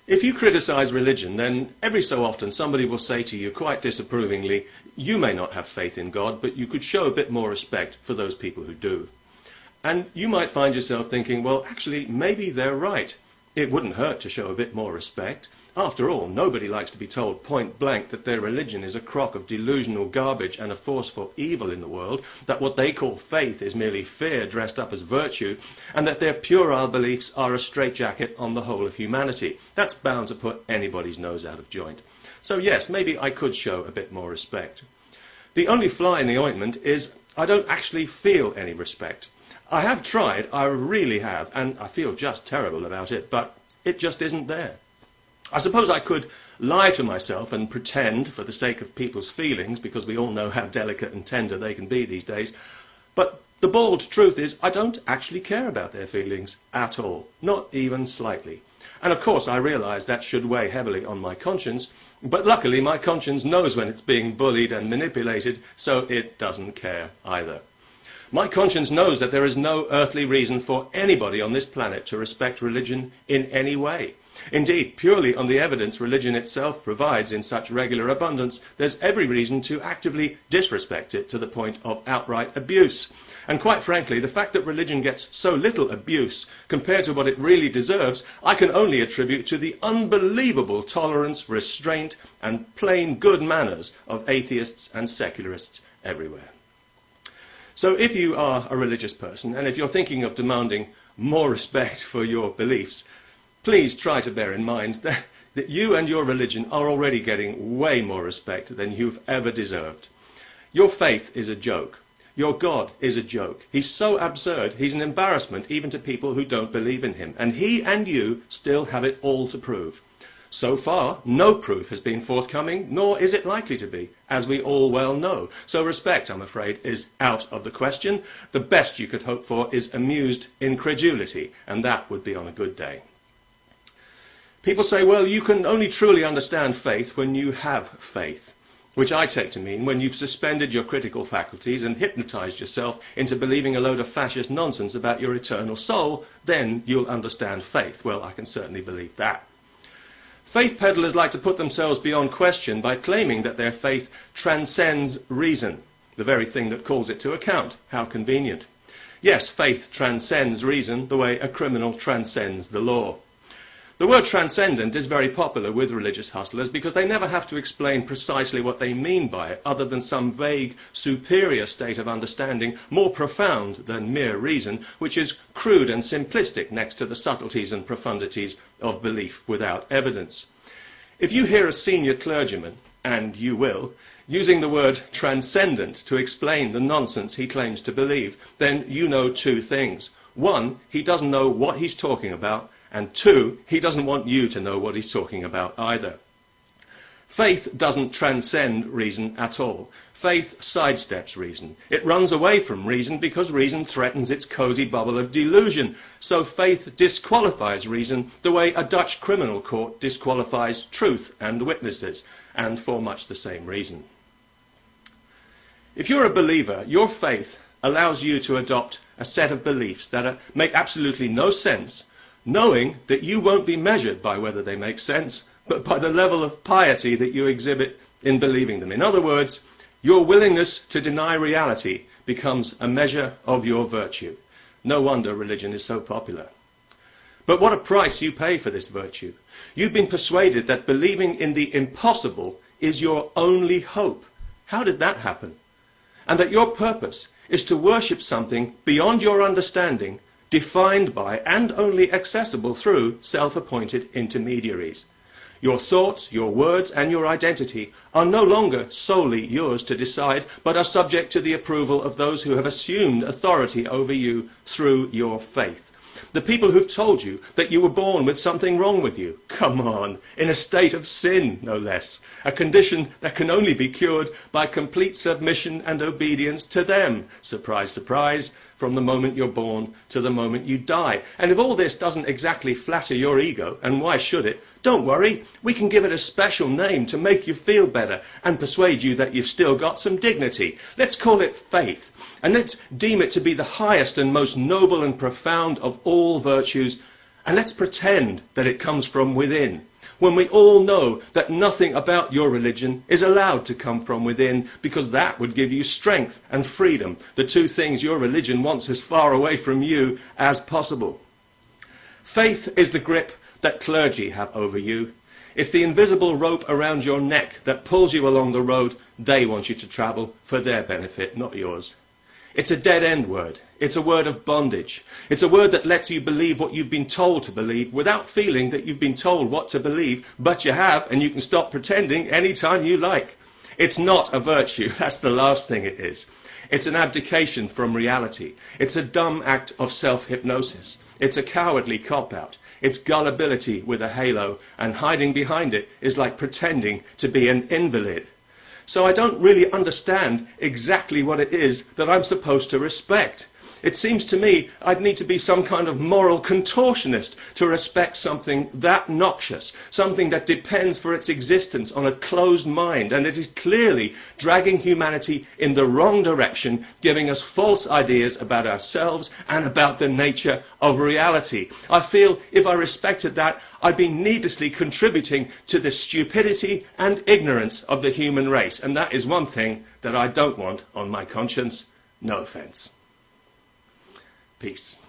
If you criticize religion, then every so often somebody will say to you quite disapprovingly, you may not have faith in God, but you could show a bit more respect for those people who do. And you might find yourself thinking, well, actually, maybe they're right. It wouldn't hurt to show a bit more respect. After all, nobody likes to be told point blank that their religion is a crock of delusional garbage and a force for evil in the world, that what they call faith is merely fear dressed up as virtue, and that their puerile beliefs are a straitjacket on the whole of humanity. That's bound to put anybody's nose out of joint. So yes, maybe I could show a bit more respect. The only fly in the ointment is I don't actually feel any respect. I have tried, I really have, and I feel just terrible about it, but it just isn't there. I suppose I could lie to myself and pretend for the sake of people's feelings, because we all know how delicate and tender they can be these days, but the bald truth is I don't actually care about their feelings at all, not even slightly. And of course I realise that should weigh heavily on my conscience, but luckily my conscience knows when it's being bullied and manipulated, so it doesn't care either. My conscience knows that there is no earthly reason for anybody on this planet to respect religion in any way. Indeed, purely on the evidence religion itself provides in such regular abundance, there's every reason to actively disrespect it to the point of outright abuse. And quite frankly, the fact that religion gets so little abuse compared to what it really deserves, I can only attribute to the unbelievable tolerance, restraint, and plain good manners of atheists and secularists everywhere. So if you are a religious person, and if you're thinking of demanding more respect for your beliefs, please try to bear in mind that you and your religion are already getting way more respect than you've ever deserved. Your faith is a joke. Your God is a joke. He's so absurd, he's an embarrassment even to people who don't believe in him. And he and you still have it all to prove. So far, no proof has been forthcoming, nor is it likely to be, as we all well know. So respect, I'm afraid, is out of the question. The best you could hope for is amused incredulity, and that would be on a good day. People say, well, you can only truly understand faith when you have faith, which I take to mean when you've suspended your critical faculties and hypnotized yourself into believing a load of fascist nonsense about your eternal soul, then you'll understand faith. Well, I can certainly believe that. Faith peddlers like to put themselves beyond question by claiming that their faith transcends reason, the very thing that calls it to account. How convenient. Yes, faith transcends reason the way a criminal transcends the law. The word transcendent is very popular with religious hustlers because they never have to explain precisely what they mean by it, other than some vague, superior state of understanding, more profound than mere reason, which is crude and simplistic next to the subtleties and profundities of belief without evidence. If you hear a senior clergyman, and you will, using the word transcendent to explain the nonsense he claims to believe, then you know two things. One, he doesn't know what he's talking about, and two, he doesn't want you to know what he's talking about either. Faith doesn't transcend reason at all. Faith sidesteps reason. It runs away from reason because reason threatens its cosy bubble of delusion. So faith disqualifies reason the way a Dutch criminal court disqualifies truth and witnesses, and for much the same reason. If you're a believer, your faith allows you to adopt a set of beliefs that make absolutely no sense, knowing that you won't be measured by whether they make sense, but by the level of piety that you exhibit in believing them. In other words, your willingness to deny reality becomes a measure of your virtue. No wonder religion is so popular. But what a price you pay for this virtue. You've been persuaded that believing in the impossible is your only hope. How did that happen? And that your purpose is to worship something beyond your understanding, defined by and only accessible through self-appointed intermediaries. Your thoughts, your words, and your identity are no longer solely yours to decide, but are subject to the approval of those who have assumed authority over you through your faith. The people who've told you that you were born with something wrong with you. Come on, in a state of sin, no less. A condition that can only be cured by complete submission and obedience to them. Surprise, surprise, from the moment you're born to the moment you die. And if all this doesn't exactly flatter your ego, and why should it, don't worry, we can give it a special name to make you feel better and persuade you that you've still got some dignity. Let's call it faith, and let's deem it to be the highest and most noble and profound of all virtues, and let's pretend that it comes from within. when we all know that nothing about your religion is allowed to come from within, because that would give you strength and freedom, the two things your religion wants as far away from you as possible. Faith is the grip that clergy have over you. It's the invisible rope around your neck that pulls you along the road they want you to travel for their benefit, not yours. It's a dead-end word. It's a word of bondage. It's a word that lets you believe what you've been told to believe without feeling that you've been told what to believe, but you have, and you can stop pretending any time you like. It's not a virtue. That's the last thing it is. It's an abdication from reality. It's a dumb act of self-hypnosis. It's a cowardly cop-out. It's gullibility with a halo, and hiding behind it is like pretending to be an invalid. So I don't really understand exactly what it is that I'm supposed to respect. It seems to me I'd need to be some kind of moral contortionist to respect something that noxious, something that depends for its existence on a closed mind, and it is clearly dragging humanity in the wrong direction, giving us false ideas about ourselves and about the nature of reality. I feel if I respected that, I'd be needlessly contributing to the stupidity and ignorance of the human race, and that is one thing that I don't want on my conscience. No offence. Peace.